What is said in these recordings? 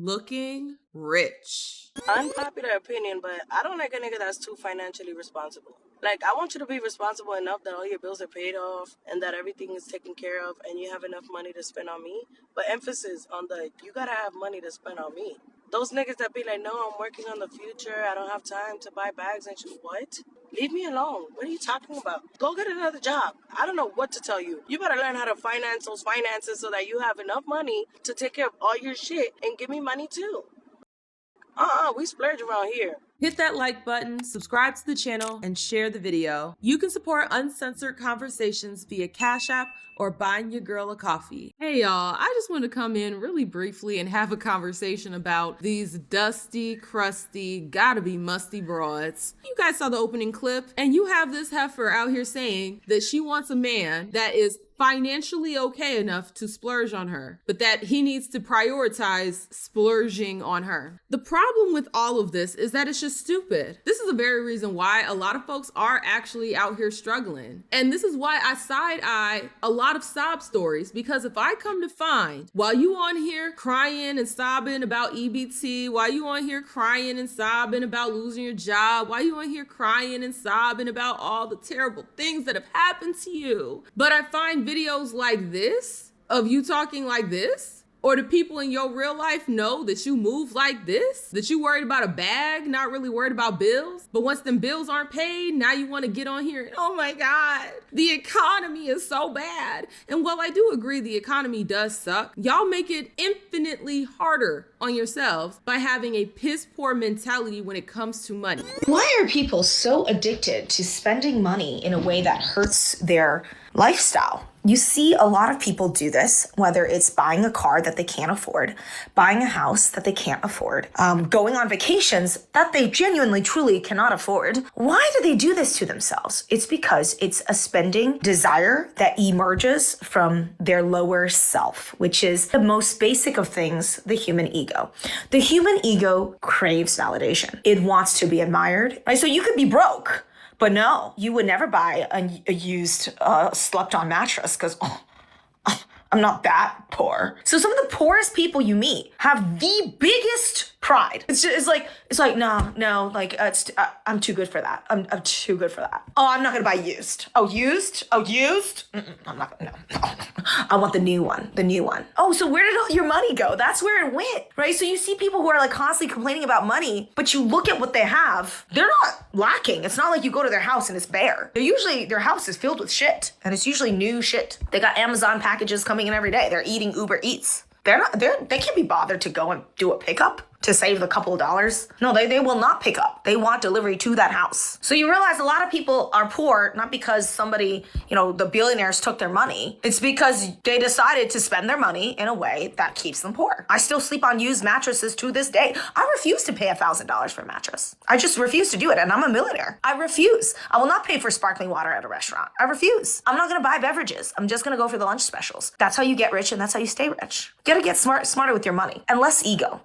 looking rich. Unpopular opinion, but I don't like a nigga that's too financially responsible. Like, I want you to be responsible enough that all your bills are paid off and that everything is taken care of and you have enough money to spend on me. But emphasis on the, you gotta have money to spend on me. Those niggas that be like, no, I'm working on the future. I don't have time to buy bags and shit. What? Leave me alone. What are you talking about? Go get another job. I don't know what to tell you. You better learn how to finance those finances so that you have enough money to take care of all your shit and give me money too. We splurge around here. Hit that like button, subscribe to the channel, and share the video. You can support uncensored conversations via Cash App or buying your girl a coffee. Hey y'all, I just want to come in really briefly and have a conversation about these dusty, crusty, gotta be musty broads. You guys saw the opening clip, and you have this heifer out here saying that she wants a man that is financially okay enough to splurge on her, but that he needs to prioritize splurging on her. The problem with all of this is that it's just stupid. This is the very reason why a lot of folks are actually out here struggling. And this is why I side-eye a lot of sob stories, because if I come to find, while you on here crying and sobbing about EBT, while you on here crying and sobbing about losing your job, while you on here crying and sobbing about all the terrible things that have happened to you, but I find videos like this of you talking like this, or do people in your real life know that you move like this? That you worried about a bag, not really worried about bills? But once them bills aren't paid, now you want to get on here and, oh my God, the economy is so bad. And while I do agree the economy does suck, y'all make it infinitely harder on yourselves by having a piss poor mentality when it comes to money. Why are people so addicted to spending money in a way that hurts their lifestyle? You see a lot of people do this, whether it's buying a car that they can't afford, buying a house that they can't afford, going on vacations that they genuinely, truly cannot afford. Why do they do this to themselves? It's because it's a spending desire that emerges from their lower self, which is the most basic of things, the human ego. The human ego craves validation. It wants to be admired, right? So you could be broke, but no, you would never buy a used slept-on mattress because I'm not that poor. So some of the poorest people you meet have the biggest pride. It's like no, like I'm too good for that. I'm too good for that. Oh, I'm not gonna buy used. Oh, used? I'm not gonna. No. I want the new one. Oh, so where did all your money go? That's where it went, right? So you see people who are like constantly complaining about money, but you look at what they have, they're not lacking. It's not like you go to their house and it's bare. Their house is filled with shit, and it's usually new shit. They got Amazon packages coming in every day. They're eating Uber Eats. They can't be bothered to go and do a pickup to save a couple of dollars. No, they will not pick up. They want delivery to that house. So you realize a lot of people are poor, not because somebody, the billionaires took their money. It's because they decided to spend their money in a way that keeps them poor. I still sleep on used mattresses to this day. I refuse to pay $1,000 for a mattress. I just refuse to do it, and I'm a millionaire. I refuse. I will not pay for sparkling water at a restaurant. I refuse. I'm not gonna buy beverages. I'm just gonna go for the lunch specials. That's how you get rich, and that's how you stay rich. You gotta get smarter with your money, and less ego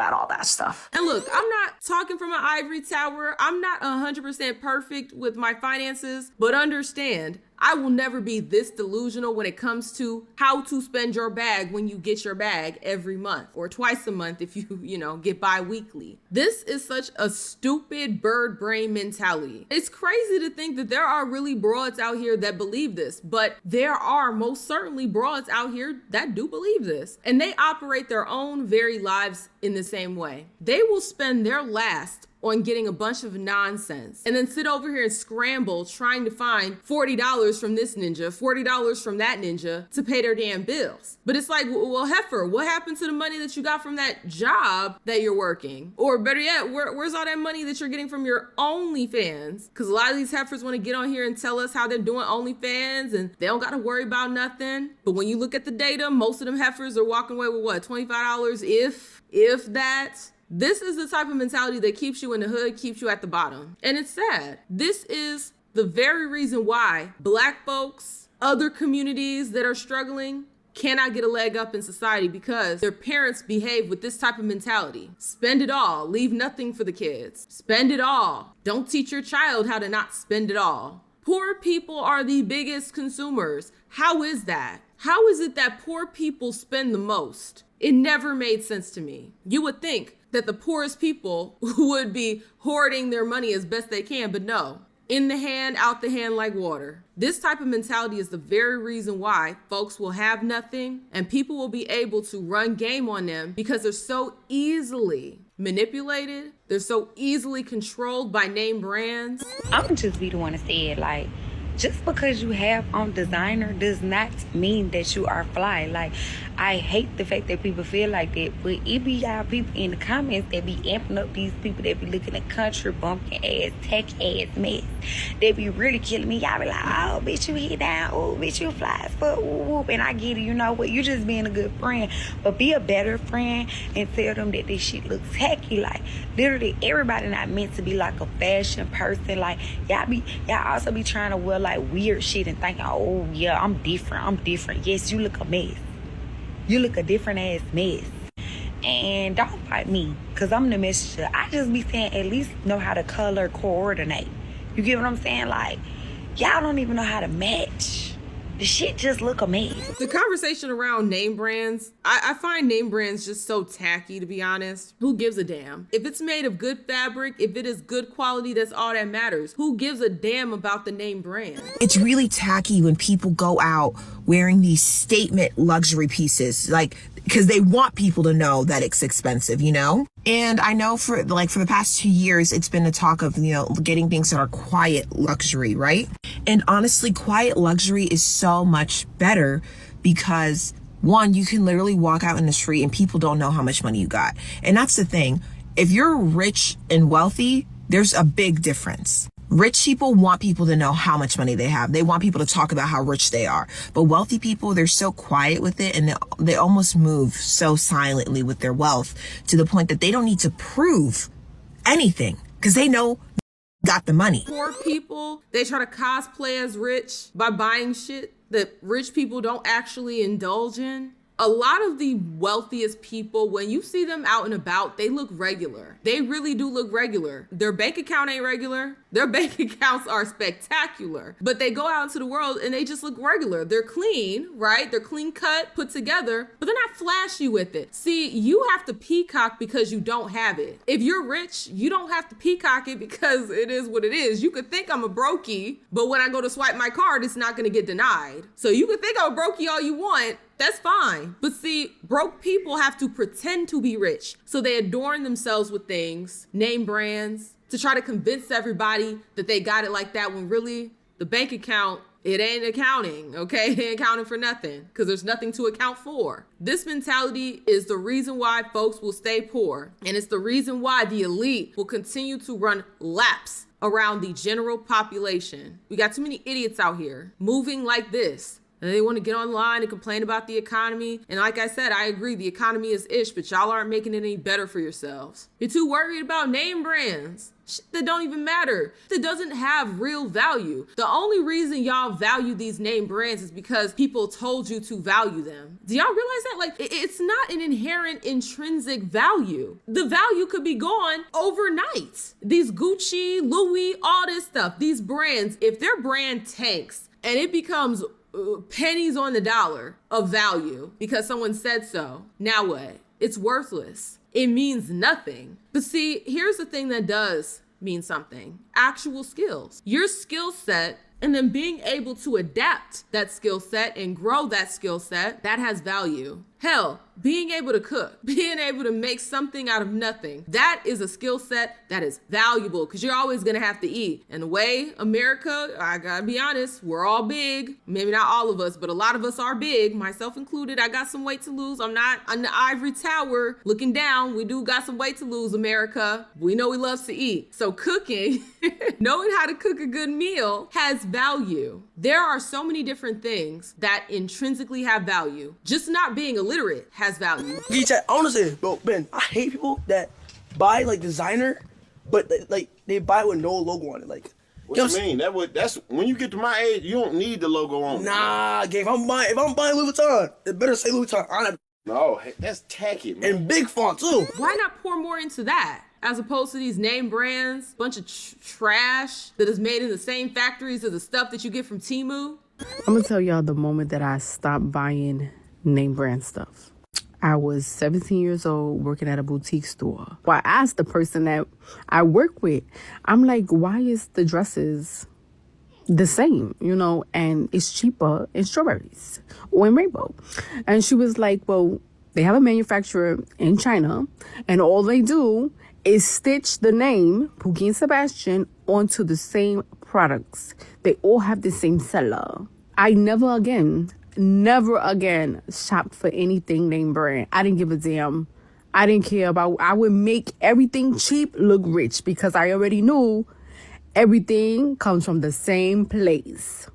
about all that stuff. And look, I'm not talking from an ivory tower. I'm not 100% perfect with my finances, but understand, I will never be this delusional when it comes to how to spend your bag when you get your bag every month or twice a month if you get bi-weekly. This is such a stupid bird brain mentality. It's crazy to think that there are really broads out here that believe this, but there are most certainly broads out here that do believe this. And they operate their own very lives in the same way. They will spend their last on getting a bunch of nonsense and then sit over here and scramble trying to find $40 from this ninja, $40 from that ninja to pay their damn bills. But it's like, well, heifer, what happened to the money that you got from that job that you're working? Or better yet, where's all that money that you're getting from your OnlyFans? Because a lot of these heifers want to get on here and tell us how they're doing OnlyFans and they don't got to worry about nothing. But when you look at the data, most of them heifers are walking away with what, $25 if that. This is the type of mentality that keeps you in the hood, keeps you at the bottom. And it's sad. This is the very reason why Black folks, other communities that are struggling, cannot get a leg up in society, because their parents behave with this type of mentality. Spend it all, leave nothing for the kids. Spend it all. Don't teach your child how to not spend it all. Poor people are the biggest consumers. How is that? How is it that poor people spend the most? It never made sense to me. You would think that the poorest people would be hoarding their money as best they can, but no. In the hand, out the hand like water. This type of mentality is the very reason why folks will have nothing and people will be able to run game on them because they're so easily manipulated. They're so easily controlled by name brands. I'm just be the one to say it, like, just because you have on designer does not mean that you are fly. Like, I hate the fact that people feel like that, but it be y'all people in the comments that be amping up these people that be looking at country bumpkin ass, tech ass mess. They be really killing me. Y'all be like, oh, bitch, you hit down. Oh, bitch, you fly as fuck. Whoop, whoop. And I get it, you know what? You just being a good friend. But be a better friend and tell them that this shit looks tacky. Like, literally, everybody not meant to be like a fashion person. Like, y'all also be trying to wear like weird shit and thinking, oh yeah, I'm different. Yes, you look a mess. You look a different ass mess. And don't fight me, because I'm the messenger. I just be saying, at least know how to color coordinate. You get what I'm saying? Like, y'all don't even know how to match. The shit just look a mess. The conversation around name brands, I find name brands just so tacky, to be honest. Who gives a damn? If it's made of good fabric, if it is good quality, that's all that matters. Who gives a damn about the name brand? It's really tacky when people go out wearing these statement luxury pieces, like, because they want people to know that it's expensive, you know? And I know for the past 2 years, it's been a talk of, you know, getting things that are quiet luxury, right? And honestly, quiet luxury is so much better because, one, you can literally walk out in the street and people don't know how much money you got. And that's the thing. If you're rich and wealthy, there's a big difference. Rich people want people to know how much money they have. They want people to talk about how rich they are. But wealthy people, they're so quiet with it, and they almost move so silently with their wealth to the point that they don't need to prove anything because they know got the money. Poor people, they try to cosplay as rich by buying shit that rich people don't actually indulge in. A lot of the wealthiest people, when you see them out and about, they look regular. They really do look regular. Their bank account ain't regular. Their bank accounts are spectacular, but they go out into the world and they just look regular. They're clean, right? They're clean cut, put together, but they're not flashy with it. See, you have to peacock because you don't have it. If you're rich, you don't have to peacock it because it is what it is. You could think I'm a brokey, but when I go to swipe my card, it's not gonna get denied. So you could think I'm a brokey all you want. That's fine. But see, broke people have to pretend to be rich. So they adorn themselves with things, name brands, to try to convince everybody that they got it like that when really the bank account, it ain't accounting, okay? It ain't accounting for nothing because there's nothing to account for. This mentality is the reason why folks will stay poor. And it's the reason why the elite will continue to run laps around the general population. We got too many idiots out here moving like this. And they want to get online and complain about the economy. And like I said, I agree, the economy is ish, but y'all aren't making it any better for yourselves. You're too worried about name brands. Shit that don't even matter. That doesn't have real value. The only reason y'all value these name brands is because people told you to value them. Do y'all realize that? Like, it's not an inherent intrinsic value. The value could be gone overnight. These Gucci, Louis, all this stuff, these brands, if their brand tanks and it becomes pennies on the dollar of value because someone said so, now what? It's worthless. It means nothing. But see, here's the thing that does mean something. Actual skills. Your skill set, and then being able to adapt that skill set and grow that skill set, that has value. Hell, being able to cook, being able to make something out of nothing, that is a skill set that is valuable because you're always gonna have to eat. And the way America, I gotta be honest, we're all big. Maybe not all of us, but a lot of us are big, myself included. I got some weight to lose. I'm not on the ivory tower looking down. We do got some weight to lose, America. We know we love to eat. So cooking, knowing how to cook a good meal has value. There are so many different things that intrinsically have value. Just not being illiterate has value. Honestly, bro, Ben, I hate people that buy like designer, but like they buy it with no logo on it. Like, what you mean? That's when you get to my age, you don't need the logo on. Nah, if I'm buying Louis Vuitton, it better say Louis Vuitton on it. No, that's tacky, man. And big font too. Why not pour more into that? As opposed to these name brands, bunch of trash that is made in the same factories as the stuff that you get from Temu. I'm gonna tell y'all the moment that I stopped buying name brand stuff. I was 17 years old working at a boutique store. Well, I asked the person that I work with, I'm like, why is the dresses the same, and it's cheaper in Strawberries or in Rainbow? And she was like, well, they have a manufacturer in China, and all they do is stitch the name Pookie and Sebastian onto the same products. They all have the same seller. I never again shopped for anything name brand. I didn't give a damn. I didn't care about, I would make everything cheap look rich because I already knew everything comes from the same place.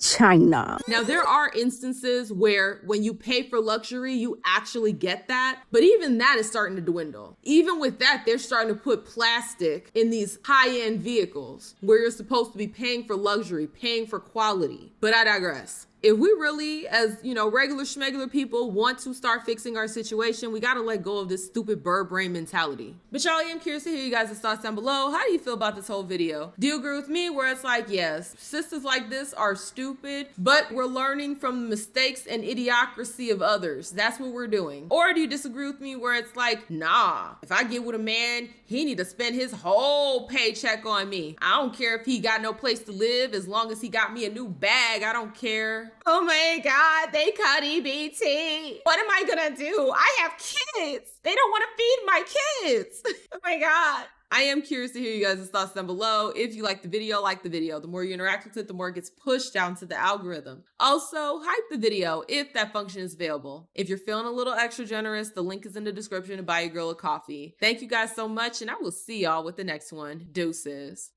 China. Now, there are instances where when you pay for luxury, you actually get that. But even that is starting to dwindle. Even with that, they're starting to put plastic in these high-end vehicles where you're supposed to be paying for luxury, paying for quality. But I digress. If we really, as regular schmegular people, want to start fixing our situation, we gotta let go of this stupid bird brain mentality. But y'all, I am curious to hear you guys' thoughts down below. How do you feel about this whole video? Do you agree with me where it's like, yes, sisters like this are stupid, but we're learning from the mistakes and idiocracy of others? That's what we're doing. Or do you disagree with me where it's like, nah, if I get with a man, he need to spend his whole paycheck on me. I don't care if he got no place to live, as long as he got me a new bag, I don't care. Oh my God, they cut EBT. What am I gonna do? I have kids. They don't want to feed my kids. Oh my God. I am curious to hear you guys' thoughts down below. If you like the video, like the video. The more you interact with it, the more it gets pushed down to the algorithm. Also, hype the video if that function is available. If you're feeling a little extra generous, the link is in the description to buy your girl a coffee. Thank you guys so much, and I will see y'all with the next one. Deuces.